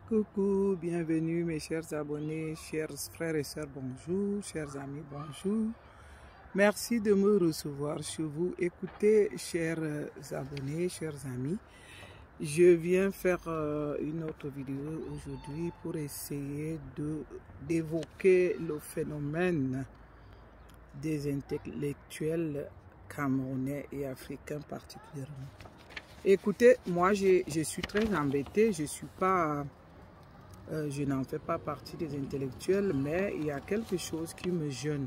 Coucou, bienvenue mes chers abonnés, chers frères et sœurs, bonjour, chers amis, bonjour. Merci de me recevoir chez vous. Écoutez, chers abonnés, chers amis, je viens faire une autre vidéo aujourd'hui pour essayer d'évoquer le phénomène des intellectuels camerounais et africains particulièrement. Écoutez, moi je suis très embêté, je n'en fais pas partie des intellectuels, mais il y a quelque chose qui me gêne.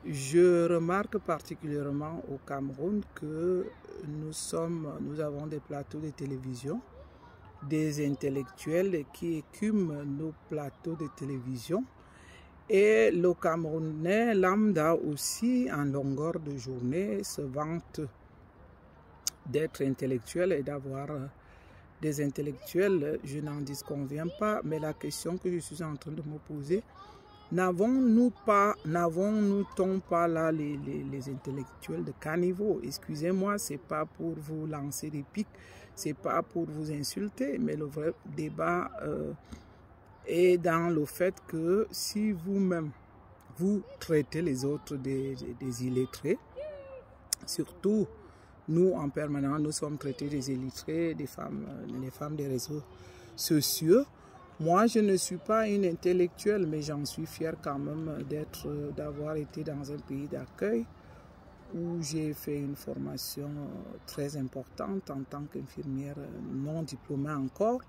Je remarque particulièrement au Cameroun que nous avons des plateaux de télévision, des intellectuels qui écument nos plateaux de télévision. Et le Camerounais lambda aussi, en longueur de journée, se vante d'être intellectuel et d'avoir des intellectuels. Je n'en disconviens pas, mais la question que je suis en train de me poser, n'avons-nous pas là les intellectuels de caniveau? Excusez-moi, c'est pas pour vous lancer des pics, c'est pas pour vous insulter, mais le vrai débat est dans le fait que si vous-même vous traitez les autres des illettrés, surtout nous en permanence, nous sommes traités des illettrés, les femmes des réseaux sociaux. Moi, je ne suis pas une intellectuelle, mais j'en suis fière quand même d'avoir été dans un pays d'accueil où j'ai fait une formation très importante en tant qu'infirmière non diplômée encore.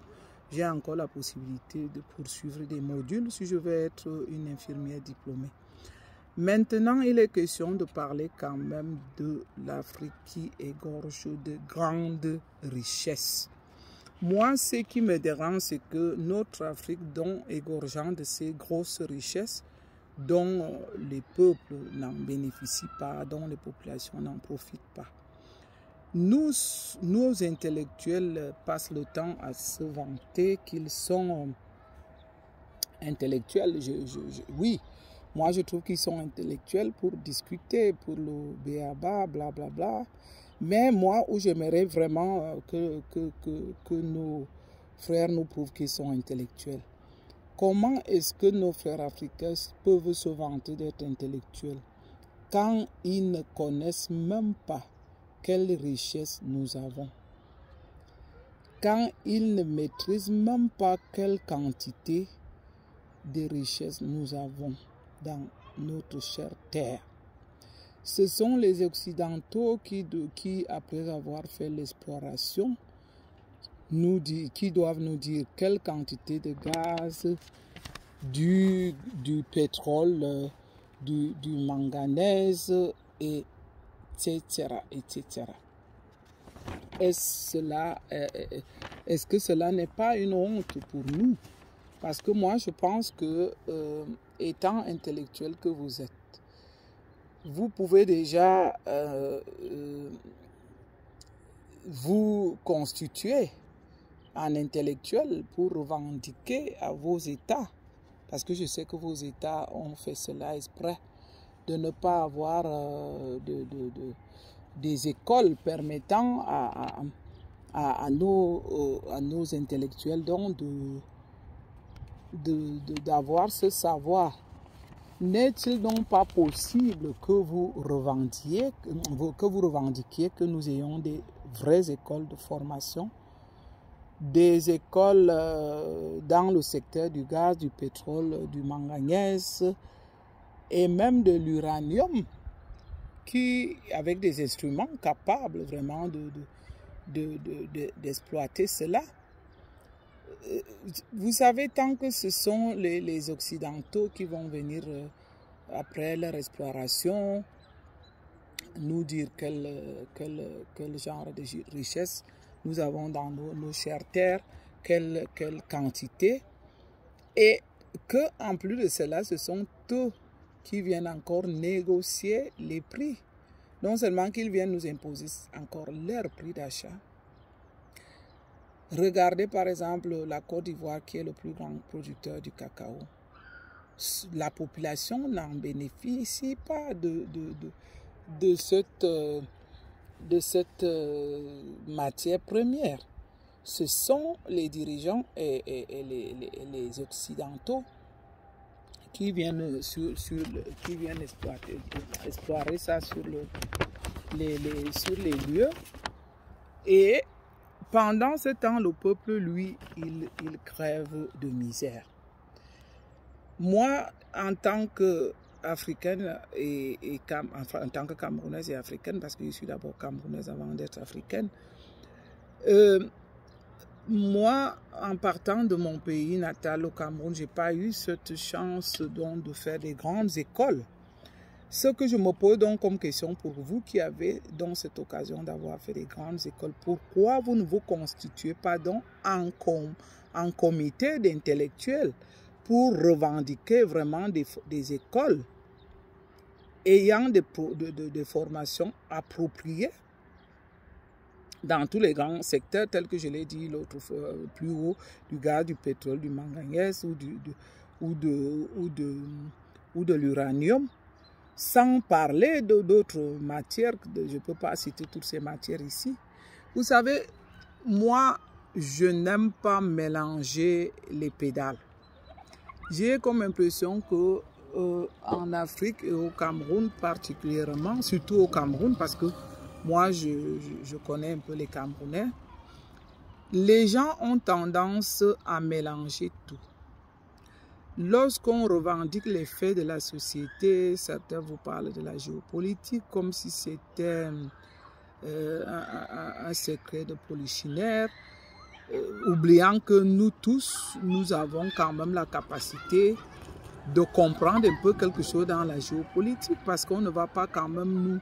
J'ai encore la possibilité de poursuivre des modules si je veux être une infirmière diplômée. Maintenant, il est question de parler quand même de l'Afrique qui égorge de grandes richesses. Moi, ce qui me dérange, c'est que notre Afrique, dont égorgeant de ces grosses richesses, dont les peuples n'en bénéficient pas, dont les populations n'en profitent pas. Nos intellectuels passent le temps à se vanter qu'ils sont intellectuels. Oui, moi je trouve qu'ils sont intellectuels pour discuter, pour le béaba, blablabla. Mais moi, où j'aimerais vraiment que nos frères nous prouvent qu'ils sont intellectuels. Comment est-ce que nos frères africains peuvent se vanter d'être intellectuels quand ils ne connaissent même pas quelle richesse nous avons? Quand ils ne maîtrisent même pas quelle quantité de richesses nous avons dans notre chère terre. Ce sont les Occidentaux qui après avoir fait l'exploration, qui doivent nous dire quelle quantité de gaz, du pétrole, du manganèse, etc. etc. Est-ce que cela n'est pas une honte pour nous? Parce que moi, je pense que, étant intellectuel que vous êtes, vous pouvez déjà vous constituer en intellectuel pour revendiquer à vos États. Parce que je sais que vos États ont fait cela exprès de ne pas avoir des écoles permettant à nos intellectuels donc d'avoir ce savoir. N'est-il donc pas possible que vous revendiquiez que nous ayons des vraies écoles de formation, des écoles dans le secteur du gaz, du pétrole, du manganèse et même de l'uranium, avec des instruments capables vraiment d'exploiter cela? Vous savez, tant que ce sont les Occidentaux qui vont venir après leur exploration nous dire quel genre de richesse nous avons dans nos chères terres, quelle quantité, et que en plus de cela, ce sont eux qui viennent encore négocier les prix. Non seulement qu'ils viennent nous imposer encore leur prix d'achat. Regardez par exemple la Côte d'Ivoire qui est le plus grand producteur du cacao. La population n'en bénéficie pas de cette matière première. ce sont les dirigeants et les Occidentaux qui viennent, explorer ça sur les lieux. Et pendant ce temps, le peuple, lui, il crève de misère. Moi, en tant qu'Africaine en tant que Camerounaise et Africaine, parce que je suis d'abord Camerounaise avant d'être africaine, moi, en partant de mon pays natal au Cameroun, je n'ai pas eu cette chance donc de faire des grandes écoles. Ce que je me pose donc comme question pour vous qui avez donc cette occasion d'avoir fait des grandes écoles, pourquoi vous ne vous constituez pas donc en comité d'intellectuels pour revendiquer vraiment des écoles ayant des formations appropriées dans tous les grands secteurs tels que je l'ai dit l'autre fois plus haut, du gaz, du pétrole, du manganèse ou de l'uranium, sans parler d'autres matières, je ne peux pas citer toutes ces matières ici. Vous savez, moi, je n'aime pas mélanger les pédales. J'ai comme impression que en Afrique et au Cameroun particulièrement, surtout au Cameroun, parce que moi, je connais un peu les Camerounais. Les gens ont tendance à mélanger tout. Lorsqu'on revendique les faits de la société, certains vous parlent de la géopolitique comme si c'était un secret de polichinelle, oubliant que nous tous, nous avons quand même la capacité de comprendre un peu quelque chose dans la géopolitique, parce qu'on ne va pas quand même nous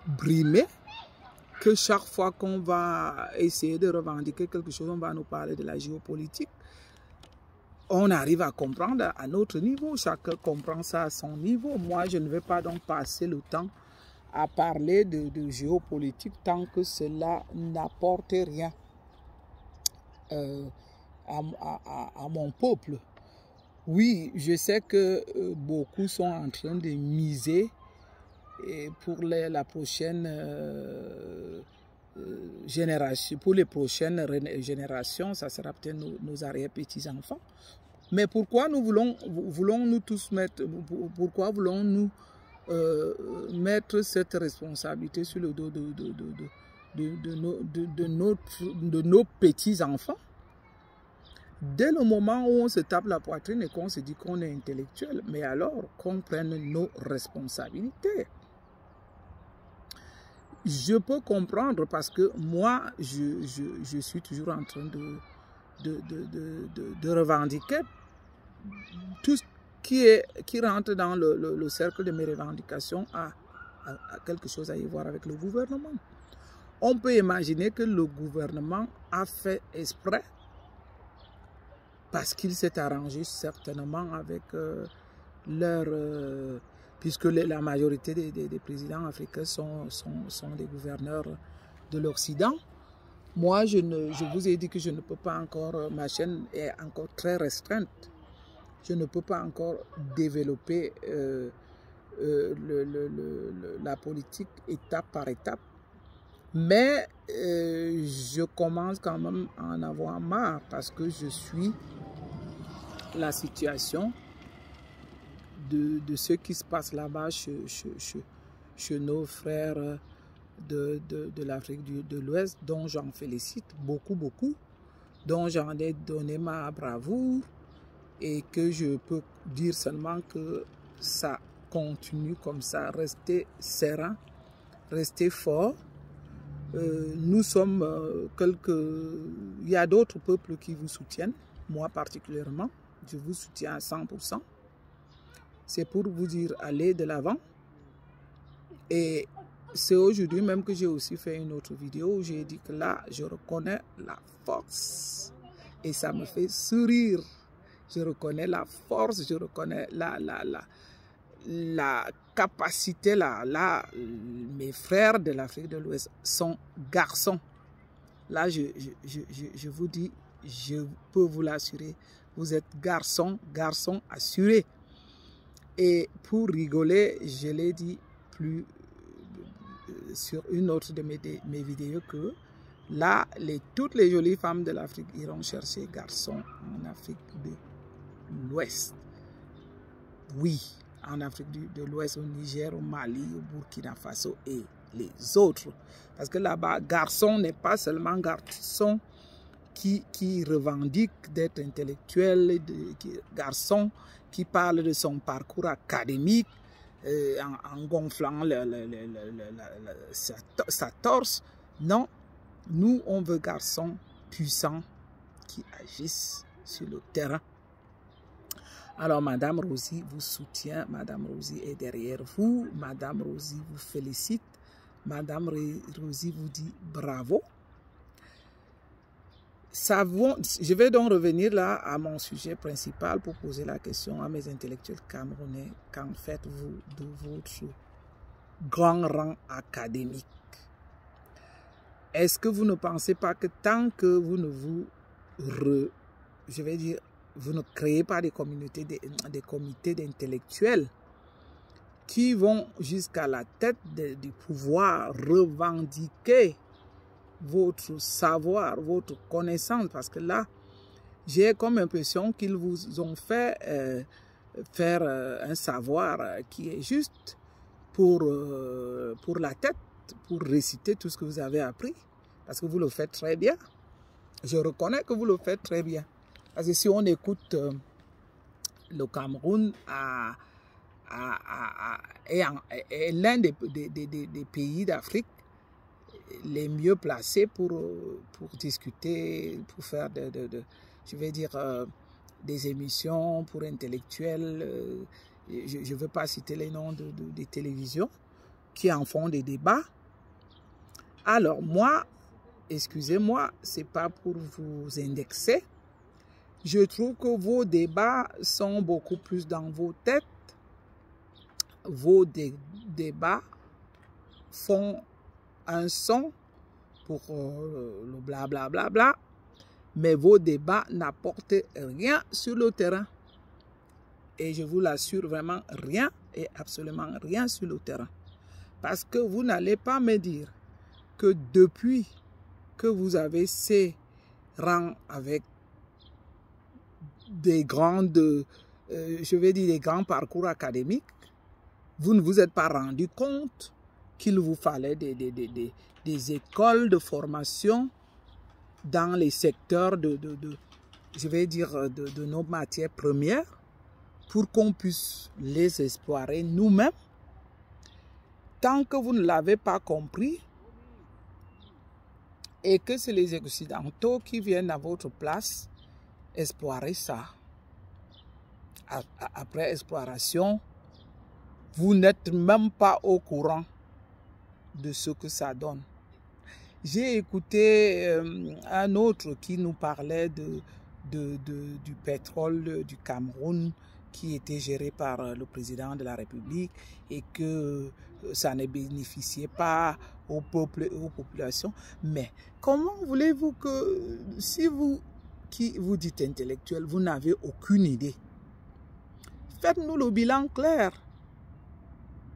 brimer que chaque fois qu'on va essayer de revendiquer quelque chose, on va nous parler de la géopolitique. On arrive à comprendre à notre niveau, chacun comprend ça à son niveau. Moi, je ne vais pas donc passer le temps à parler de géopolitique tant que cela n'apporte rien à mon peuple. Oui, je sais que beaucoup sont en train de miser pour la prochaine génération, pour les prochaines générations, ça sera peut-être nos arrière-petits-enfants. Mais pourquoi voulons-nous tous mettre, pourquoi voulons-nous mettre cette responsabilité sur le dos de nos petits-enfants? Dès le moment où on se tape la poitrine et qu'on se dit qu'on est intellectuel, mais alors qu'on prenne nos responsabilités. Je peux comprendre parce que moi, je suis toujours en train de revendiquer tout ce qui rentre dans le cercle de mes revendications a quelque chose à y voir avec le gouvernement. On peut imaginer que le gouvernement a fait exprès parce qu'il s'est arrangé certainement avec puisque la majorité des présidents africains sont des gouverneurs de l'Occident. Moi, je vous ai dit que je ne peux pas encore, ma chaîne est encore très restreinte. Je ne peux pas encore développer la politique étape par étape. Mais je commence quand même à en avoir marre parce que je suis la situation de ce qui se passe là-bas chez nos frères de l'Afrique de l'Ouest, dont j'en félicite beaucoup, dont j'en ai donné ma bravoure et que je peux dire seulement que ça continue comme ça, restez serein, restez fort. Nous sommes il y a d'autres peuples qui vous soutiennent, moi particulièrement, je vous soutiens à 100%. C'est pour vous dire, allez de l'avant. Et c'est aujourd'hui même que j'ai aussi fait une autre vidéo où j'ai dit que là, je reconnais la force. Et ça me fait sourire. Je reconnais la force, je reconnais la capacité. Mes frères de l'Afrique de l'Ouest sont garçons. Là, je vous dis, je peux vous l'assurer, vous êtes garçons assurés. Et pour rigoler, je l'ai dit sur une autre de mes vidéos que Là, toutes les jolies femmes de l'Afrique iront chercher garçons en Afrique de l'Ouest. Oui, en Afrique de l'Ouest, au Niger, au Mali, au Burkina Faso et les autres. Parce que là-bas, garçon n'est pas seulement garçon qui revendique d'être intellectuel, garçon qui parle de son parcours académique en gonflant sa torse. Non, nous, on veut garçons puissants qui agissent sur le terrain. Alors, Madame Rosie vous soutient, Madame Rosie est derrière vous, Madame Rosie vous félicite, Madame Rosie vous dit bravo. Je vais donc revenir là à mon sujet principal pour poser la question à mes intellectuels camerounais. Qu'en faites-vous de votre grand rang académique? Est-ce que vous ne pensez pas que tant que vous ne vous ne créez pas des communautés, des comités d'intellectuels qui vont jusqu'à la tête du pouvoir revendiquer votre savoir, votre connaissance, parce que là, j'ai comme impression qu'ils vous ont fait faire un savoir qui est juste pour la tête, pour réciter tout ce que vous avez appris, parce que vous le faites très bien. Je reconnais que vous le faites très bien. Parce que si on écoute le Cameroun est l'un des pays d'Afrique les mieux placés pour discuter, pour faire je vais dire, des émissions pour intellectuels. Je ne veux pas citer les noms des télévisions qui en font des débats. Alors moi, excusez-moi, ce n'est pas pour vous indexer. Je trouve que vos débats sont beaucoup plus dans vos têtes. Vos débats font un son pour le blablabla, mais vos débats n'apportent rien sur le terrain. Et je vous l'assure, vraiment rien et absolument rien sur le terrain. Parce que vous n'allez pas me dire que depuis que vous avez ces rangs avec des grandes, je vais dire des grands parcours académiques, vous ne vous êtes pas rendu compte qu'il vous fallait des écoles de formation dans les secteurs je vais dire, de nos matières premières pour qu'on puisse les explorer nous-mêmes. Tant que vous ne l'avez pas compris et que c'est les Occidentaux qui viennent à votre place explorer ça. Après exploration, vous n'êtes même pas au courant de ce que ça donne. J'ai écouté un autre qui nous parlait du pétrole du Cameroun qui était géré par le président de la République et que ça ne bénéficiait pas au peuple et aux populations. Mais comment voulez-vous que, si vous, qui vous dites intellectuel, vous n'avez aucune idée? Faites-nous le bilan clair.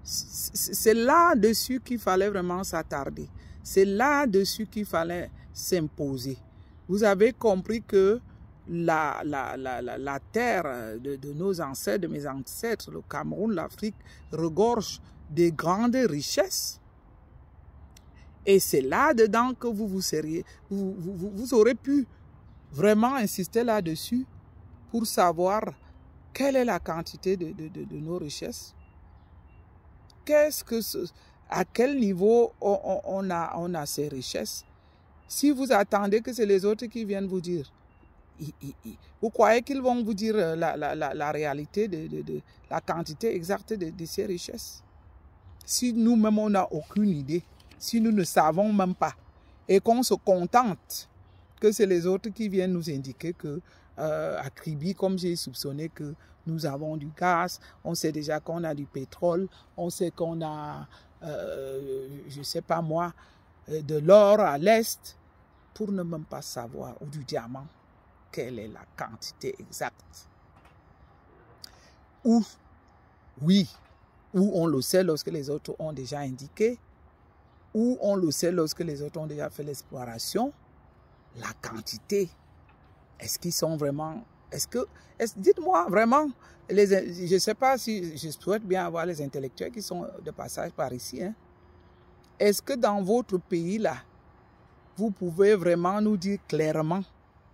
C'est là-dessus qu'il fallait vraiment s'attarder. C'est là-dessus qu'il fallait s'imposer. Vous avez compris que la terre de nos ancêtres, de mes ancêtres, le Cameroun, l'Afrique, regorge de grandes richesses. Et c'est là-dedans que vous aurez pu vraiment insister là-dessus pour savoir quelle est la quantité de nos richesses. À quel niveau on a ces richesses? Si vous attendez que c'est les autres qui viennent vous dire, vous croyez qu'ils vont vous dire la réalité de la quantité exacte de ces richesses? Si nous-mêmes on n'a aucune idée, si nous ne savons même pas, et qu'on se contente que c'est les autres qui viennent nous indiquer que à Kribi, comme j'ai soupçonné que nous avons du gaz, on sait déjà qu'on a du pétrole, on sait qu'on a, je ne sais pas moi, de l'or à l'est, pour ne même pas savoir, ou du diamant, quelle est la quantité exacte. Ou, oui, ou on le sait lorsque les autres ont déjà indiqué, où on le sait lorsque les autres ont déjà fait l'exploration, la quantité, est-ce qu'ils sont vraiment... dites-moi vraiment, je ne sais pas si je souhaite bien avoir les intellectuels qui sont de passage par ici. Hein. Est-ce que dans votre pays-là, vous pouvez vraiment nous dire clairement,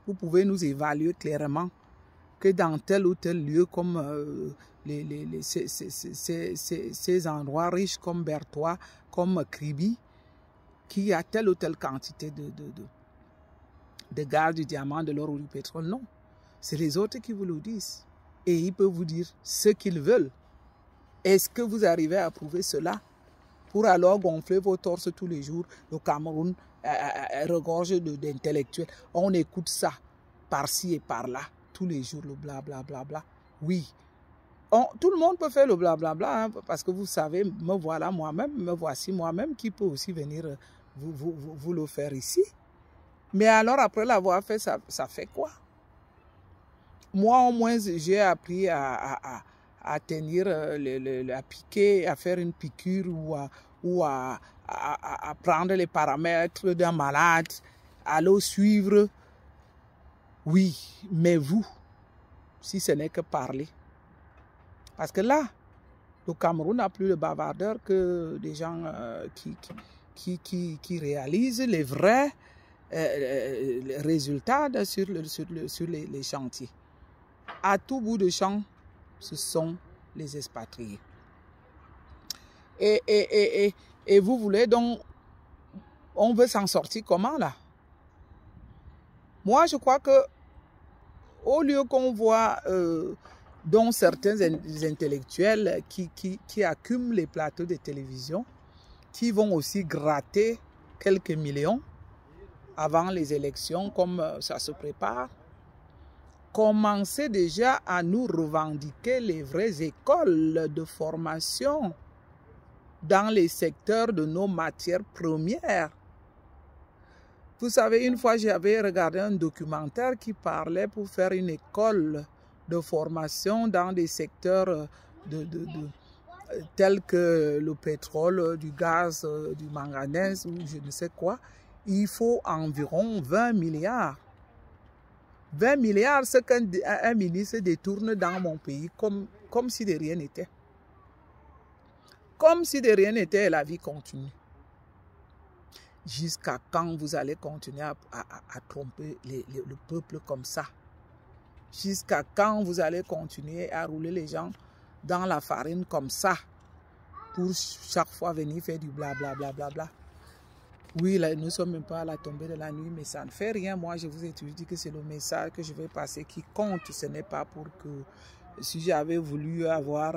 vous pouvez nous évaluer clairement que dans tel ou tel lieu comme ces endroits riches comme Bertois, comme Kribi, qu'il y a telle ou telle quantité de gaz, du diamant, de l'or ou du pétrole? Non. C'est les autres qui vous le disent. Et ils peuvent vous dire ce qu'ils veulent. Est-ce que vous arrivez à prouver cela pour alors gonfler vos torses tous les jours? Le Cameroun regorge d'intellectuels. On écoute ça par-ci et par-là, tous les jours, le blablabla. Oui. Tout le monde peut faire le blablabla, hein, parce que vous savez, me voilà moi-même, me voici moi-même qui peut aussi venir vous le faire ici. Mais alors, après l'avoir fait, ça fait quoi? Moi, au moins, j'ai appris à tenir, à piquer, à faire une piqûre ou à prendre les paramètres d'un malade, à le suivre. Oui, mais vous, si ce n'est que parler. Parce que là, le Cameroun n'a plus de bavardeurs que des gens qui réalisent les vrais résultats sur les chantiers. À tout bout de champ, ce sont les expatriés. Et vous voulez donc, on veut s'en sortir comment là? Moi, je crois que au lieu qu'on voit dont certains intellectuels qui accumulent les plateaux de télévision, qui vont aussi gratter quelques millions avant les élections, comme ça se prépare, commencez déjà à nous revendiquer les vraies écoles de formation dans les secteurs de nos matières premières. Vous savez, une fois, j'avais regardé un documentaire qui parlait pour faire une école de formation dans des secteurs tels que le pétrole, du gaz, du manganèse ou je ne sais quoi. Il faut environ 20 milliards. 20 milliards, c'est qu'un ministre détourne dans mon pays comme si de rien n'était. Comme si de rien n'était, la vie continue. Jusqu'à quand vous allez continuer à tromper le peuple comme ça? Jusqu'à quand vous allez continuer à rouler les gens dans la farine comme ça pour chaque fois venir faire du blablabla? Oui, là, nous ne sommes même pas à la tombée de la nuit, mais ça ne fait rien. Moi, je vous ai toujours dit que c'est le message que je vais passer qui compte. Ce n'est pas pour que, si j'avais voulu avoir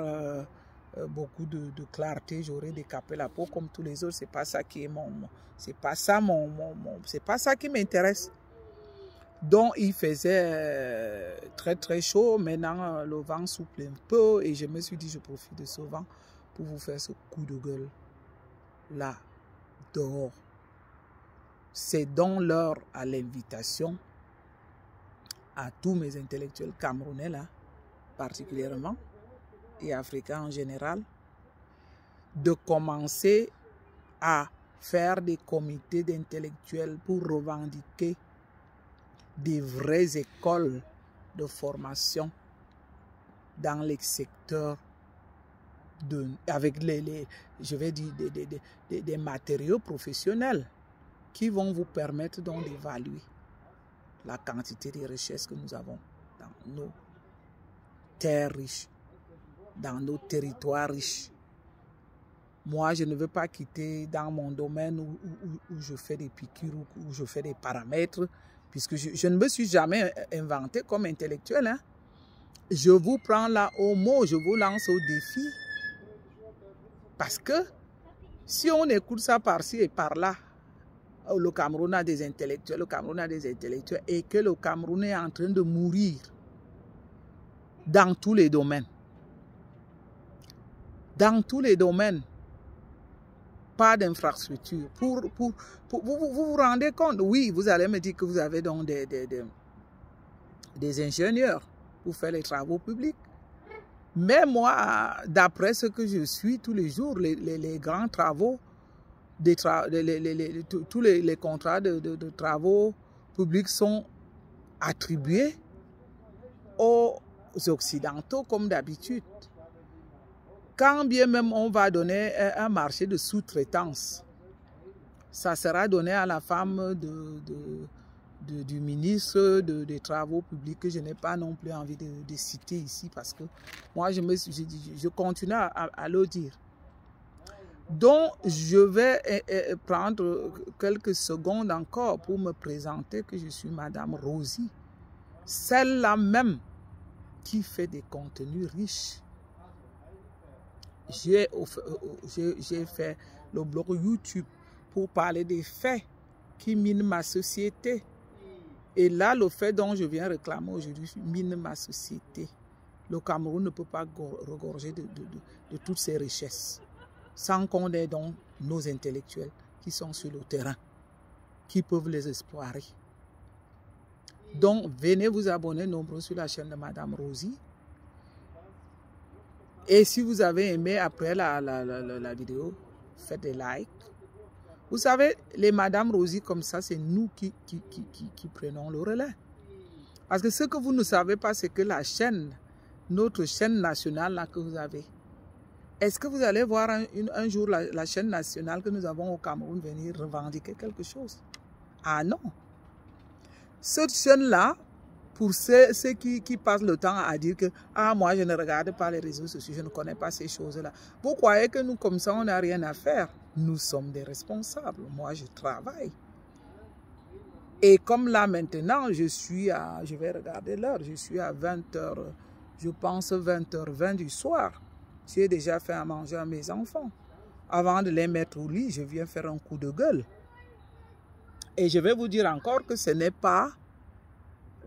beaucoup de clarté, j'aurais décapé la peau comme tous les autres. C'est pas ça qui est c'est pas ça c'est pas ça qui m'intéresse. Donc, il faisait très très chaud. Maintenant, le vent souffle un peu et je me suis dit, je profite de ce vent pour vous faire ce coup de gueule là, dehors. C'est donc l'heure à l'invitation à tous mes intellectuels camerounais là, particulièrement, et africains en général, de commencer à faire des comités d'intellectuels pour revendiquer des vraies écoles de formation dans les secteurs avec je vais dire des matériaux professionnels qui vont vous permettre donc d'évaluer la quantité de richesses que nous avons dans nos terres riches, dans nos territoires riches. Moi, je ne veux pas quitter dans mon domaine où je fais des piqûres, où je fais des paramètres, puisque je ne me suis jamais inventé comme intellectuel. Hein. Je vous prends là au mot, je vous lance au défi. Parce que si on écoute ça par-ci et par-là, le Cameroun a des intellectuels, le Cameroun a des intellectuels, et que le Cameroun est en train de mourir dans tous les domaines. Dans tous les domaines. Pas d'infrastructure. Vous vous rendez compte? Oui, vous allez me dire que vous avez donc des ingénieurs pour faire les travaux publics. Mais moi, d'après ce que je suis tous les jours, les grands travaux tous les contrats de travaux publics sont attribués aux Occidentaux comme d'habitude. Quand bien même on va donner un marché de sous-traitance, ça sera donné à la femme du ministre des Travaux publics, que je n'ai pas non plus envie de citer ici, parce que moi je continue à le dire. Donc je vais prendre quelques secondes encore pour me présenter que je suis Madame Rosie, celle-là même qui fait des contenus riches. J'ai fait le blog YouTube pour parler des faits qui minent ma société. Et là, le fait dont je viens réclamer aujourd'hui mine ma société. Le Cameroun ne peut pas regorger de toutes ces richesses, sans qu'on ait donc nos intellectuels qui sont sur le terrain, qui peuvent les explorer. Donc, venez vous abonner nombreux sur la chaîne de Madame Rosie. Et si vous avez aimé après la vidéo, faites des likes. Vous savez, les Madame Rosie comme ça, c'est nous qui prenons le relais. Parce que ce que vous ne savez pas, c'est que la chaîne, notre chaîne nationale là que vous avez, est-ce que vous allez voir un jour la chaîne nationale que nous avons au Cameroun venir revendiquer quelque chose? Ah non. Cette chaîne-là, pour ceux qui passent le temps à dire que « Ah, moi, je ne regarde pas les réseaux sociaux, je ne connais pas ces choses-là. » Vous croyez que nous, comme ça, on n'a rien à faire? Nous sommes des responsables. Moi, je travaille. Et comme là, maintenant, je vais regarder l'heure, je suis à 20h, je pense 20h20 du soir. J'ai déjà fait à manger à mes enfants. Avant de les mettre au lit, je viens faire un coup de gueule. Et je vais vous dire encore que ce n'est pas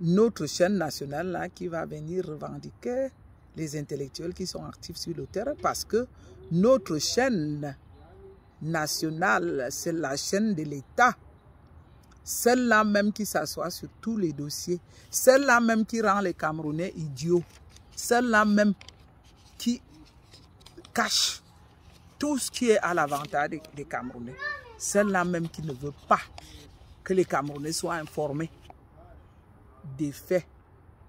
notre chaîne nationale là qui va venir revendiquer les intellectuels qui sont actifs sur le terrain, parce que notre chaîne nationale, c'est la chaîne de l'État. Celle-là même qui s'assoit sur tous les dossiers, celle-là même qui rend les Camerounais idiots, celle-là même qui cache tout ce qui est à l'avantage des Camerounais, celle-là même qui ne veut pas que les Camerounais soient informés des faits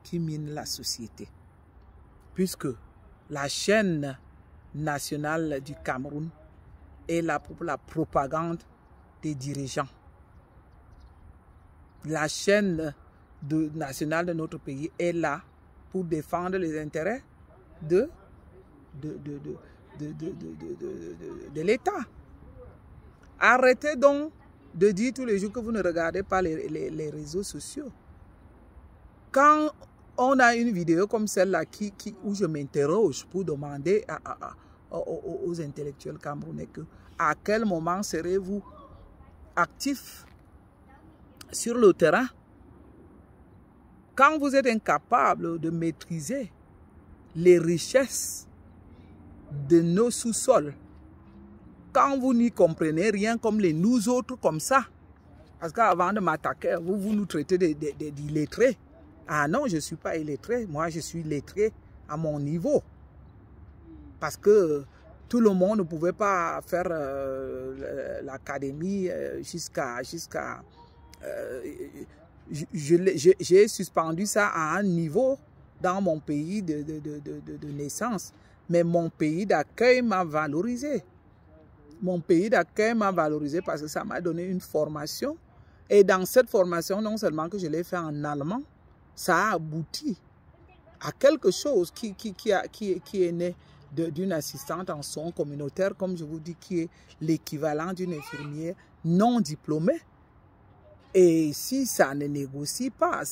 qui minent la société. Puisque la chaîne nationale du Cameroun est là pour la propagande des dirigeants. La chaîne nationale de notre pays est là pour défendre les intérêts de l'État. Arrêtez donc de dire tous les jours que vous ne regardez pas les réseaux sociaux. Quand on a une vidéo comme celle-là où je m'interroge pour demander aux intellectuels camerounais à quel moment serez-vous actifs sur le terrain, quand vous êtes incapable de maîtriser les richesses de nos sous-sols, quand vous n'y comprenez rien comme nous autres comme ça, parce qu'avant de m'attaquer, vous nous traitez d'illettrés. Ah non, je ne suis pas illettré, moi je suis lettré à mon niveau. Parce que tout le monde ne pouvait pas faire l'académie jusqu'à... J'ai suspendu ça à un niveau dans mon pays de naissance. Mais mon pays d'accueil m'a valorisé. Mon pays d'accueil m'a valorisé parce que ça m'a donné une formation. Et dans cette formation, non seulement que je l'ai fait en allemand, ça a abouti à quelque chose qui est né d'une assistante en soins communautaires, comme je vous dis, qui est l'équivalent d'une infirmière non diplômée. Et si ça ne négocie pas,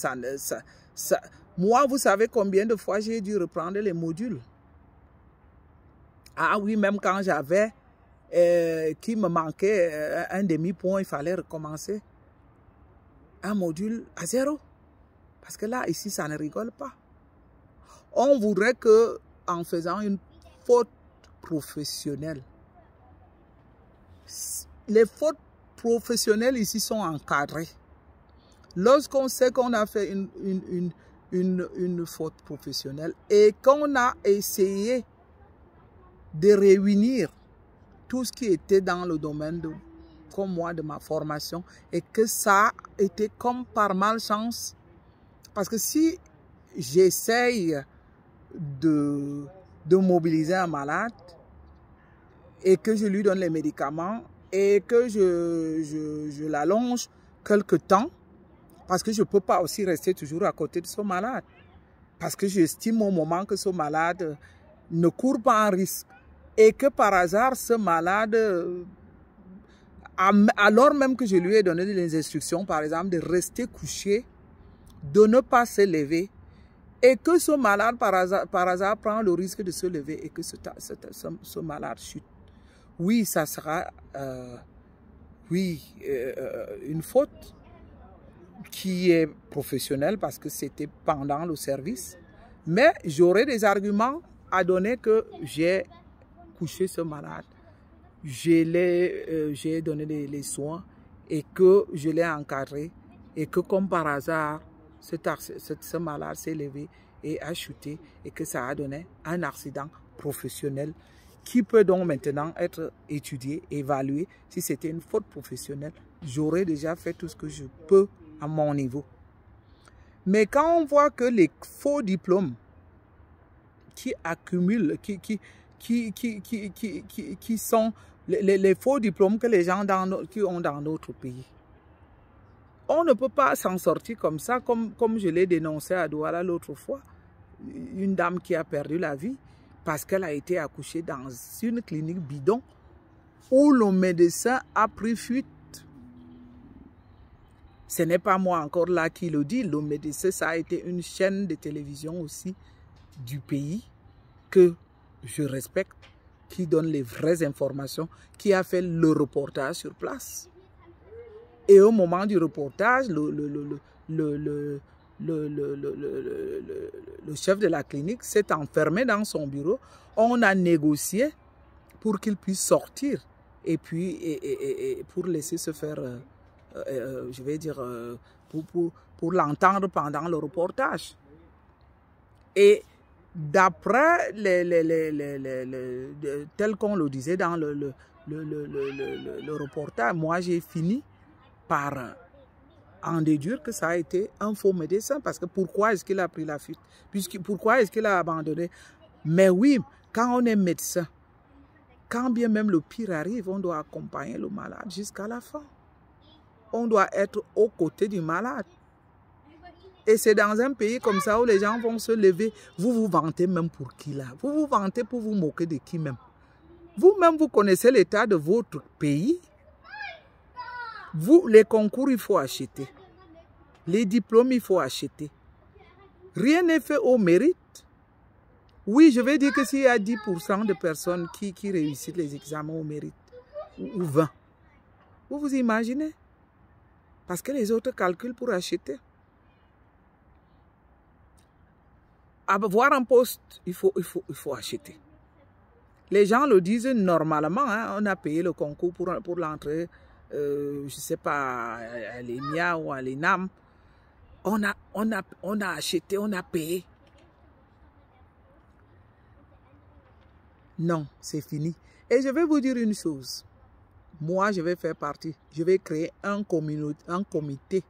moi, vous savez combien de fois j'ai dû reprendre les modules? Ah oui, même quand j'avais, qui me manquait un demi-point, il fallait recommencer un module à 0. Parce que là, ici, ça ne rigole pas. On voudrait que, en faisant une faute professionnelle, les fautes professionnelles ici sont encadrées. Lorsqu'on sait qu'on a fait une faute professionnelle et qu'on a essayé de réunir tout ce qui était dans le domaine comme moi de ma formation et que ça a été comme par malchance. Parce que si j'essaye de mobiliser un malade et que je lui donne les médicaments et que je l'allonge quelque temps, parce que je ne peux pas aussi rester toujours à côté de ce malade. Parce que j'estime au moment que ce malade ne court pas un risque. Et que par hasard, ce malade, alors même que je lui ai donné des instructions, par exemple, de rester couché, de ne pas se lever, et que ce malade, par hasard prend le risque de se lever et que ce malade chute. Oui, ça sera une faute qui est professionnelle parce que c'était pendant le service. Mais j'aurai des arguments à donner que j'ai couché ce malade, j'ai donné les soins et que je l'ai encadré et que comme par hasard, ce malade s'est levé et a chuté et que ça a donné un accident professionnel qui peut donc maintenant être étudié, évalué. Si c'était une faute professionnelle, j'aurais déjà fait tout ce que je peux à mon niveau. Mais quand on voit que les faux diplômes qui accumulent, qui sont les faux diplômes que les gens qui ont dans notre pays, on ne peut pas s'en sortir comme ça, comme je l'ai dénoncé à Douala l'autre fois. Une dame qui a perdu la vie parce qu'elle a été accouchée dans une clinique bidon où le médecin a pris fuite. Ce n'est pas moi encore là qui le dit, le médecin, ça a été une chaîne de télévision aussi du pays que je respecte, qui donne les vraies informations, qui a fait le reportage sur place. Et au moment du reportage, le chef de la clinique s'est enfermé dans son bureau. On a négocié pour qu'il puisse sortir et puis pour laisser se faire, je vais dire, pour l'entendre pendant le reportage. Et d'après tel qu'on le disait dans le reportage, moi j'ai fini par en déduire que ça a été un faux médecin. Parce que pourquoi est-ce qu'il a pris la fuite? Pourquoi est-ce qu'il a abandonné? Mais oui, quand on est médecin, quand bien même le pire arrive, on doit accompagner le malade jusqu'à la fin. On doit être aux côtés du malade. Et c'est dans un pays comme ça où les gens vont se lever. Vous vous vantez même pour qui là? Vous vous vantez pour vous moquer de qui même? Vous-même, vous connaissez l'état de votre pays. Vous, les concours, il faut acheter. Les diplômes, il faut acheter. Rien n'est fait au mérite. Oui, je vais dire que s'il y a 10% de personnes qui réussissent les examens au mérite, ou 20, vous vous imaginez? Parce que les autres calculent pour acheter. Avoir un poste, il faut acheter. Les gens le disent normalement, hein, on a payé le concours pour l'entrée, je ne sais pas, à l'EMIA ou à l'ENAM. On a acheté, on a payé. Non, c'est fini. Et je vais vous dire une chose. Moi, je vais faire partie. Je vais créer un comité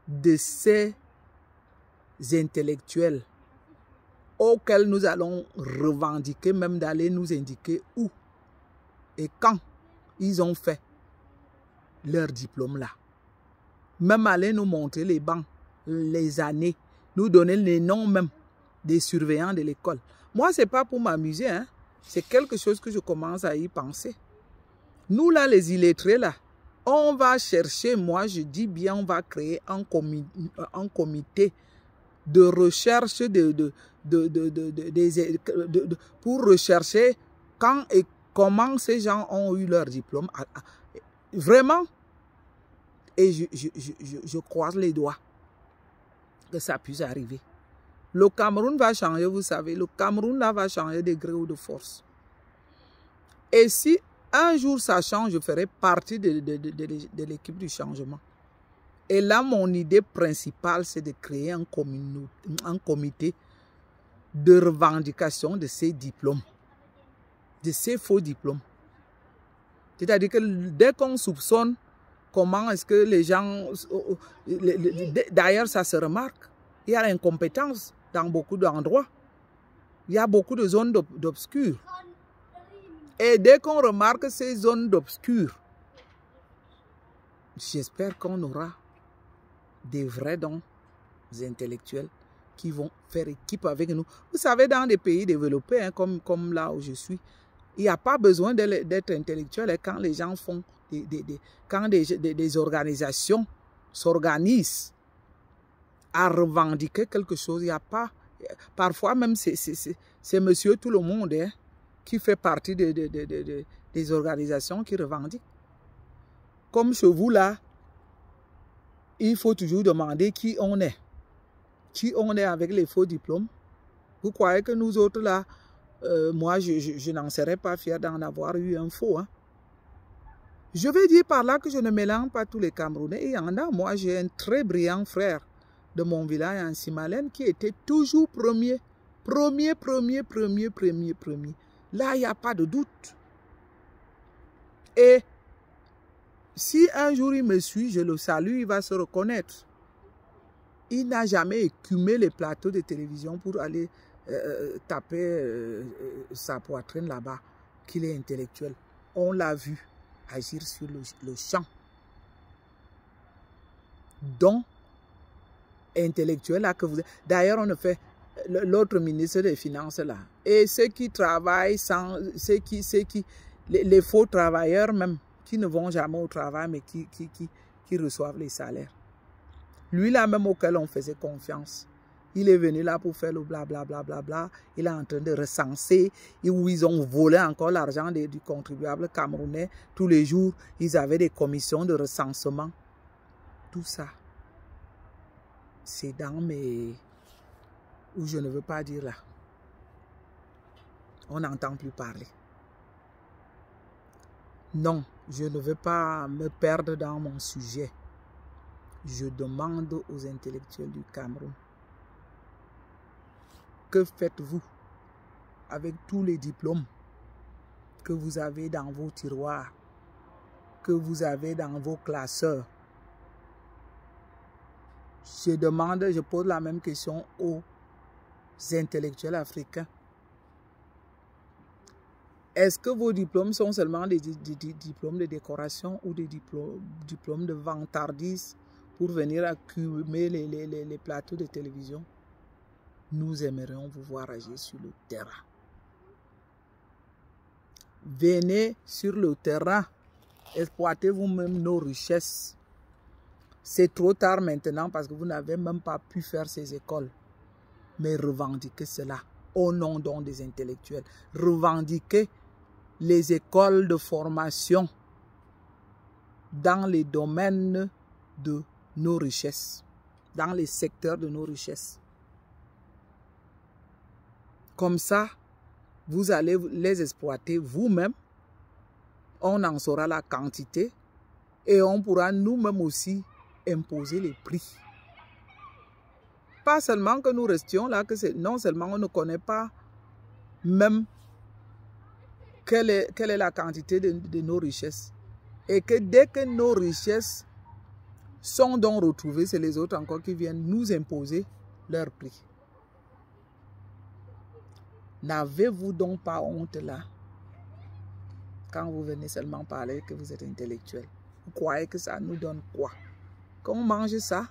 de ces intellectuels auxquels nous allons revendiquer, même d'aller nous indiquer où et quand ils ont fait leur diplôme là. Même aller nous montrer les bancs, les années, nous donner les noms même des surveillants de l'école. Moi, ce n'est pas pour m'amuser, hein. C'est quelque chose que je commence à y penser. Nous là, les illettrés là, on va chercher, moi je dis bien, on va créer un comité de recherche pour rechercher quand et comment ces gens ont eu leur diplôme. Vraiment. Et je croise les doigts que ça puisse arriver. Le Cameroun va changer, vous savez. Le Cameroun là va changer de gré ou de force. Et si un jour ça change, je ferai partie de l'équipe du changement. Et là, mon idée principale, c'est de créer un comité de revendication de ces diplômes, de ces faux diplômes. C'est-à-dire que dès qu'on soupçonne, comment est-ce que les gens... D'ailleurs, ça se remarque. Il y a l'incompétence dans beaucoup d'endroits. Il y a beaucoup de zones d'obscur. Et dès qu'on remarque ces zones d'obscur, j'espère qu'on aura des vrais dons intellectuels qui vont faire équipe avec nous. Vous savez, dans des pays développés, hein, comme là où je suis, il n'y a pas besoin d'être intellectuel. Et quand les gens font, quand des organisations s'organisent à revendiquer quelque chose, il n'y a pas... Parfois même, c'est monsieur tout le monde hein, qui fait partie des organisations qui revendiquent. Comme chez vous là, il faut toujours demander qui on est. Qui on est avec les faux diplômes. Vous croyez que nous autres là, moi je n'en serais pas fier d'en avoir eu un faux. Hein? Je vais dire par là que je ne mélange pas tous les Camerounais. Il y en a, moi j'ai un très brillant frère de mon village en Simalène qui était toujours premier. Premier. Là, il n'y a pas de doute. Et si un jour il me suit, je le salue, il va se reconnaître. Il n'a jamais écumé les plateaux de télévision pour aller taper sa poitrine là-bas, qu'il est intellectuel. On l'a vu agir sur le champ. Donc, intellectuel là que vous êtes. D'ailleurs, on a fait l'autre ministre des Finances là. Et ceux qui travaillent sans, les faux travailleurs même, qui ne vont jamais au travail, mais qui reçoivent les salaires. Lui là même auquel on faisait confiance. Il est venu là pour faire le blablabla. Il est en train de recenser où ils ont volé encore l'argent du contribuable camerounais. Tous les jours, ils avaient des commissions de recensement. Tout ça, c'est dans mes... où je ne veux pas dire là. On n'entend plus parler. Non, je ne veux pas me perdre dans mon sujet. Je demande aux intellectuels du Cameroun, que faites-vous avec tous les diplômes que vous avez dans vos tiroirs, que vous avez dans vos classeurs? Je demande, je pose la même question aux intellectuels africains. Est-ce que vos diplômes sont seulement des diplômes de décoration ou des diplômes de vantardise pour venir accumuler les plateaux de télévision? Nous aimerions vous voir agir sur le terrain. Venez sur le terrain, exploitez vous-même nos richesses. C'est trop tard maintenant parce que vous n'avez même pas pu faire ces écoles. Mais revendiquez cela au nom donc des intellectuels. Revendiquez les écoles de formation dans les domaines de nos richesses, dans les secteurs de nos richesses. Comme ça, vous allez les exploiter vous-même. On en saura la quantité et on pourra nous-mêmes aussi imposer les prix. Pas seulement que nous restions là, que non seulement on ne connaît pas même quelle est la quantité de nos richesses. Et que dès que nos richesses sont donc retrouvées, c'est les autres encore qui viennent nous imposer leur prix. N'avez-vous donc pas honte là, quand vous venez seulement parler que vous êtes intellectuel? Vous croyez que ça nous donne quoi? Qu'on mange ça?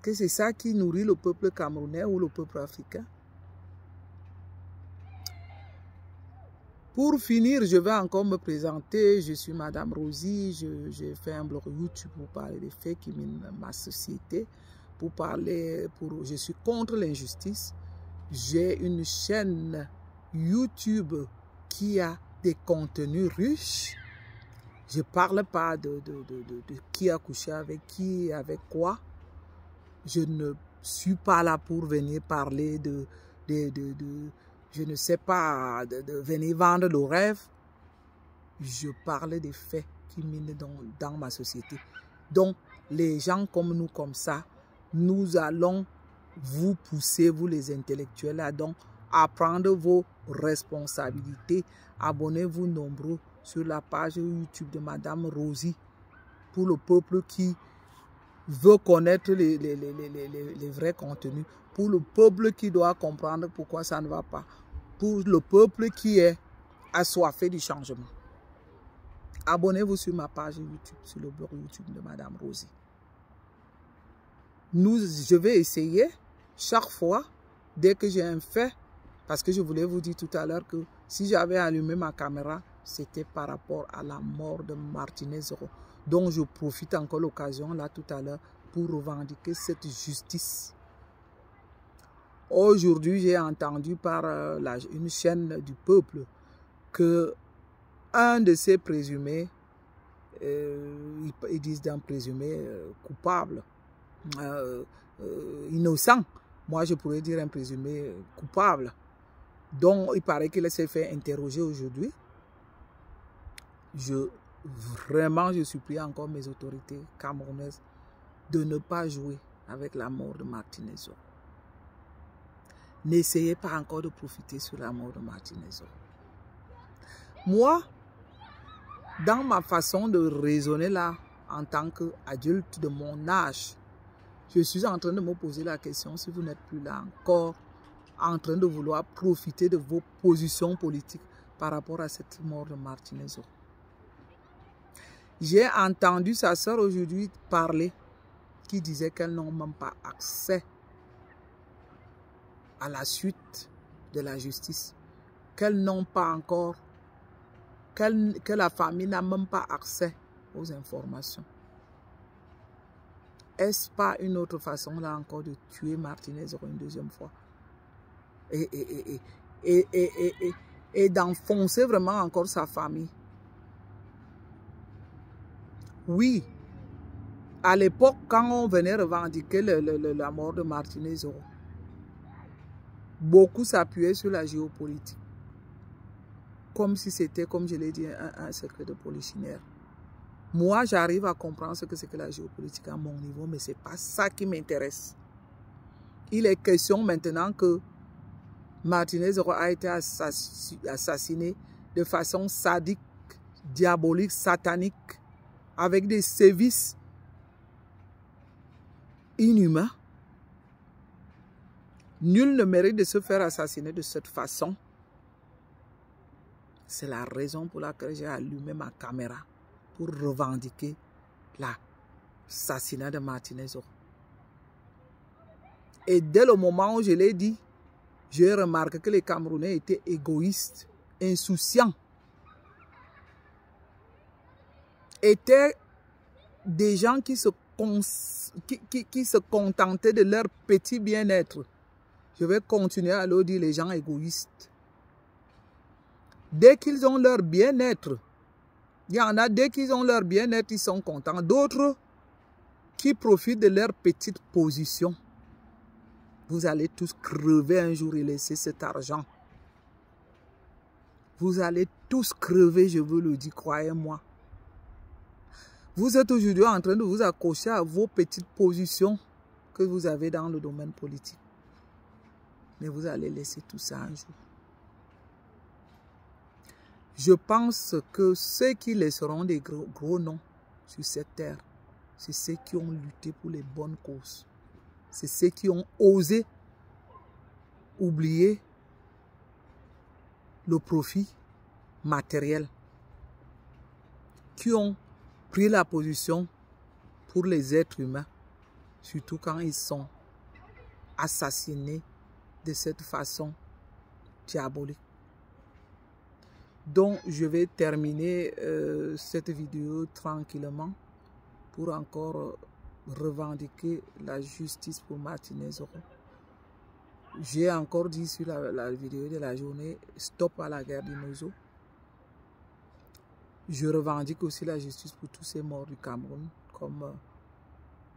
Que c'est ça qui nourrit le peuple camerounais ou le peuple africain? Pour finir, je vais encore me présenter. Je suis Madame Rosie. J'ai fait un blog YouTube pour parler des faits qui minent ma société. Je suis contre l'injustice. J'ai une chaîne YouTube qui a des contenus riches. Je ne parle pas de qui a couché avec qui, avec quoi. Je ne suis pas là pour venir parler je ne sais pas, de venir vendre le rêve. Je parle des faits qui minent dans ma société. Donc, les gens comme nous, comme ça, nous allons vous pousser, vous les intellectuels, à donc à prendre vos responsabilités. Abonnez-vous nombreux sur la page YouTube de Madame Rosie pour le peuple qui veut connaître les vrais contenus, pour le peuple qui doit comprendre pourquoi ça ne va pas, pour le peuple qui est assoiffé du changement. Abonnez-vous sur ma page YouTube, sur le blog YouTube de Madame Rosie. Je vais essayer chaque fois, dès que j'ai un fait, parce que je voulais vous dire tout à l'heure que si j'avais allumé ma caméra, c'était par rapport à la mort de Martinez Zoro. Donc je profite encore de l'occasion là tout à l'heure pour revendiquer cette justice. Aujourd'hui, j'ai entendu par une chaîne du peuple que un de ces présumés, ils disent d'un présumé coupable, innocent, moi je pourrais dire un présumé coupable, dont il paraît qu'il s'est fait interroger aujourd'hui. Vraiment, je supplie encore mes autorités camerounaises de ne pas jouer avec la mort de Martinez Zoro. N'essayez pas encore de profiter sur la mort de Martinez Zoro. Moi, dans ma façon de raisonner là, en tant qu'adulte de mon âge, je suis en train de me poser la question si vous n'êtes plus là encore en train de vouloir profiter de vos positions politiques par rapport à cette mort de Martinez Zoro. J'ai entendu sa sœur aujourd'hui parler, qui disait qu'elles n'ont même pas accès à la suite de la justice, qu'elles n'ont pas encore, que la famille n'a même pas accès aux informations. Est-ce pas une autre façon là encore de tuer Martinez Zoro une deuxième fois et d'enfoncer vraiment encore sa famille? Oui, à l'époque, quand on venait revendiquer la mort de Martinez Zoro, beaucoup s'appuyaient sur la géopolitique. Comme si c'était, comme je l'ai dit, un secret de polichinelle. Moi, j'arrive à comprendre ce que c'est que la géopolitique à mon niveau, mais ce n'est pas ça qui m'intéresse. Il est question maintenant que Martinez Zoro a été assassiné de façon sadique, diabolique, satanique, avec des sévices inhumains. Nul ne mérite de se faire assassiner de cette façon. C'est la raison pour laquelle j'ai allumé ma caméra pour revendiquer l'assassinat de Martinez Zoro. Et dès le moment où je l'ai dit, j'ai remarqué que les Camerounais étaient égoïstes, insouciants. Étaient des gens qui se contentaient de leur petit bien-être. Je vais continuer à leur dire les gens égoïstes. Dès qu'ils ont leur bien-être, il y en a, dès qu'ils ont leur bien-être, ils sont contents. D'autres qui profitent de leur petite position. Vous allez tous crever un jour et laisser cet argent. Vous allez tous crever, je vous le dis, croyez-moi. Vous êtes aujourd'hui en train de vous accrocher à vos petites positions que vous avez dans le domaine politique. Mais vous allez laisser tout ça un jour. Je pense que ceux qui laisseront des gros noms sur cette terre, c'est ceux qui ont lutté pour les bonnes causes. C'est ceux qui ont osé oublier le profit matériel, qui ont pris la position pour les êtres humains, surtout quand ils sont assassinés de cette façon diabolique. Donc, je vais terminer cette vidéo tranquillement pour encore revendiquer la justice pour Martinez Zoro. J'ai encore dit sur la vidéo de la journée, stop à la guerre du Nozo. Je revendique aussi la justice pour tous ces morts du Cameroun, comme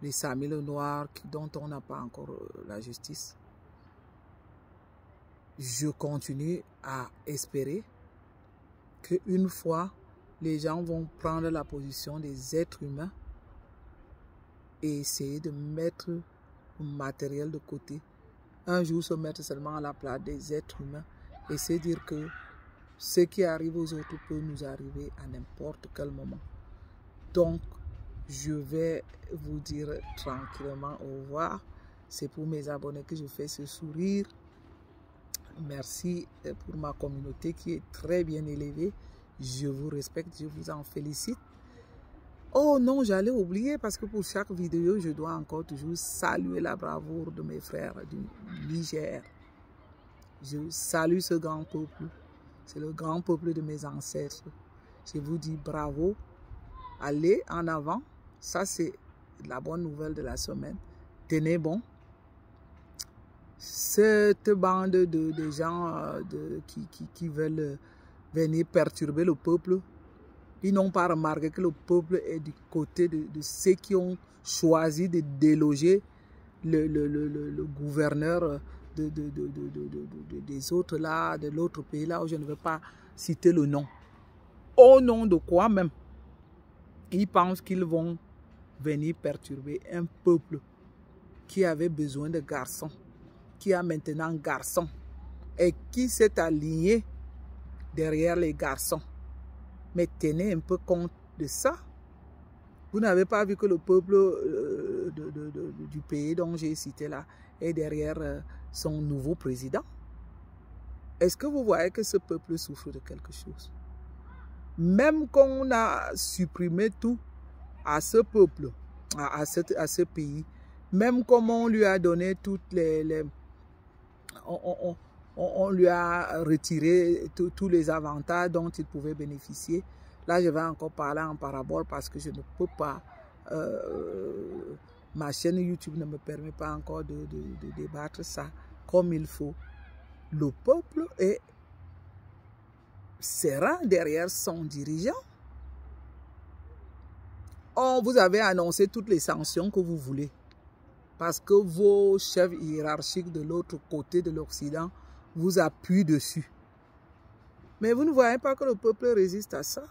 les Sami le Noir, dont on n'a pas encore la justice. Je continue à espérer qu'une fois, les gens vont prendre la position des êtres humains et essayer de mettre le matériel de côté. Un jour, se mettre seulement à la place des êtres humains et se dire que Ce qui arrive aux autres peut nous arriver à n'importe quel moment. Donc, je vais vous dire tranquillement au revoir. C'est pour mes abonnés que je fais ce sourire. Merci pour ma communauté qui est très bien élevée. Je vous respecte, je vous en félicite. Oh non, j'allais oublier parce que pour chaque vidéo, je dois encore toujours saluer la bravoure de mes frères du Niger. Je salue ce grand peuple. C'est le grand peuple de mes ancêtres. Je vous dis bravo. Allez en avant. Ça, c'est la bonne nouvelle de la semaine. Tenez bon. Cette bande de gens qui veulent venir perturber le peuple, ils n'ont pas remarqué que le peuple est du côté de ceux qui ont choisi de déloger le gouverneur des autres là, de l'autre pays là où je ne veux pas citer le nom. Au nom de quoi même? Ils pensent qu'ils vont venir perturber un peuple qui avait besoin de garçons, qui a maintenant garçons et qui s'est aligné derrière les garçons. Mais tenez un peu compte de ça. Vous n'avez pas vu que le peuple du pays dont j'ai cité là est derrière son nouveau président? Est-ce que vous voyez que ce peuple souffre de quelque chose? Même quand on a supprimé tout à ce peuple, à ce pays, même comme on lui a donné toutes on lui a retiré tous les avantages dont il pouvait bénéficier. Là, je vais encore parler en parabole parce que je ne peux pas, ma chaîne YouTube ne me permet pas encore de débattre ça comme il faut. Le peuple est serein derrière son dirigeant. On vous avez annoncé toutes les sanctions que vous voulez parce que vos chefs hiérarchiques de l'autre côté de l'Occident vous appuient dessus. Mais vous ne voyez pas que le peuple résiste à ça?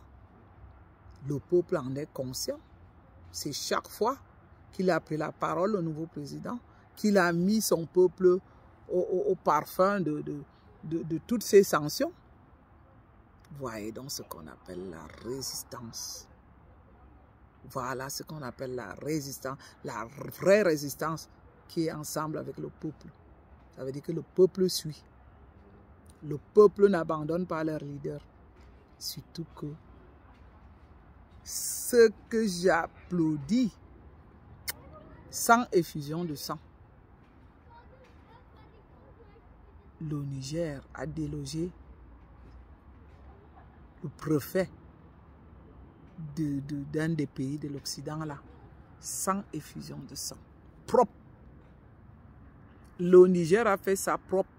Le peuple en est conscient. C'est chaque fois qu'il a pris la parole, le nouveau président, qu'il a mis son peuple au parfum de toutes ces sanctions. Voyez donc ce qu'on appelle la résistance. Voilà ce qu'on appelle la résistance, la vraie résistance qui est ensemble avec le peuple. Ça veut dire que le peuple suit. Le peuple n'abandonne pas leur leader. Surtout que ce que j'applaudis, sans effusion de sang, le Niger a délogé le préfet d'un des pays de l'Occident là, sans effusion de sang, propre. Le Niger a fait ça propre.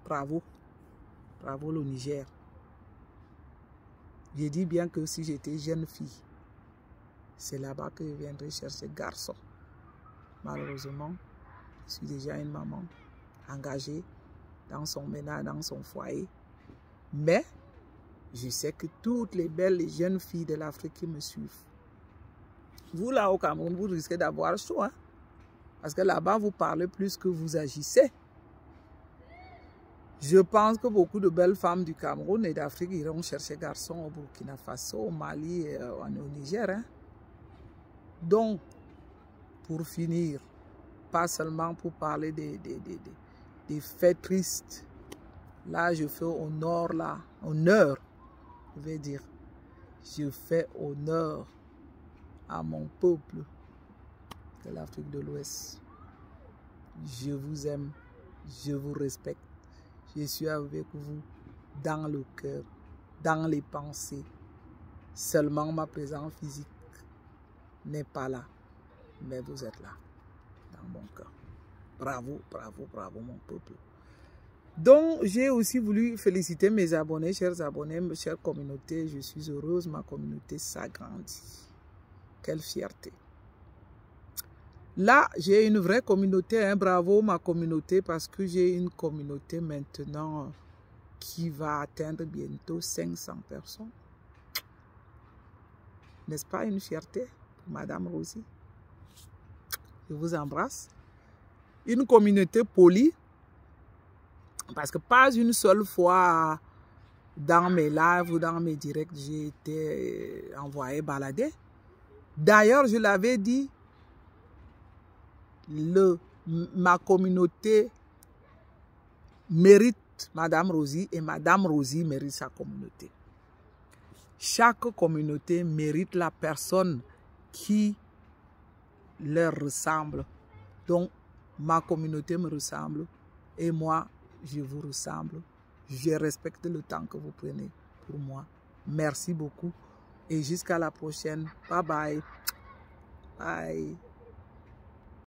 Bravo, bravo le Niger. Je dis bien que si j'étais jeune fille, c'est là-bas que je viendrais chercher garçon. Malheureusement, je suis déjà une maman engagée dans son ménage, dans son foyer. Mais je sais que toutes les belles jeunes filles de l'Afrique qui me suivent, vous là au Cameroun, vous risquez d'avoir chaud. Hein? Parce que là-bas, vous parlez plus que vous agissez. Je pense que beaucoup de belles femmes du Cameroun et d'Afrique iront chercher garçons au Burkina Faso, au Mali et au Niger. Hein? Donc, pour finir, pas seulement pour parler des faits tristes, là je fais honneur, je vais dire, je fais honneur à mon peuple de l'Afrique de l'Ouest. Je vous aime, je vous respecte. Je suis avec vous dans le cœur, dans les pensées. Seulement ma présence physique n'est pas là, mais vous êtes là, dans mon cœur. Bravo, bravo, bravo mon peuple. Donc, j'ai aussi voulu féliciter mes abonnés, chers abonnés, chère communauté. Je suis heureuse, ma communauté s'agrandit. Quelle fierté. Là, j'ai une vraie communauté, hein. Bravo ma communauté, parce que j'ai une communauté maintenant qui va atteindre bientôt 500 personnes. N'est-ce pas une fierté pour Madame Rosie? Je vous embrasse. Une communauté polie, Parce que pas une seule fois dans mes lives ou dans mes directs, j'ai été envoyé balader. D'ailleurs, je l'avais dit, ma communauté mérite Madame Rosie et Madame Rosie mérite sa communauté. Chaque communauté mérite la personne qui leur ressemble. Donc, ma communauté me ressemble et moi, je vous ressemble. Je respecte le temps que vous prenez pour moi. Merci beaucoup et jusqu'à la prochaine. Bye bye. Bye.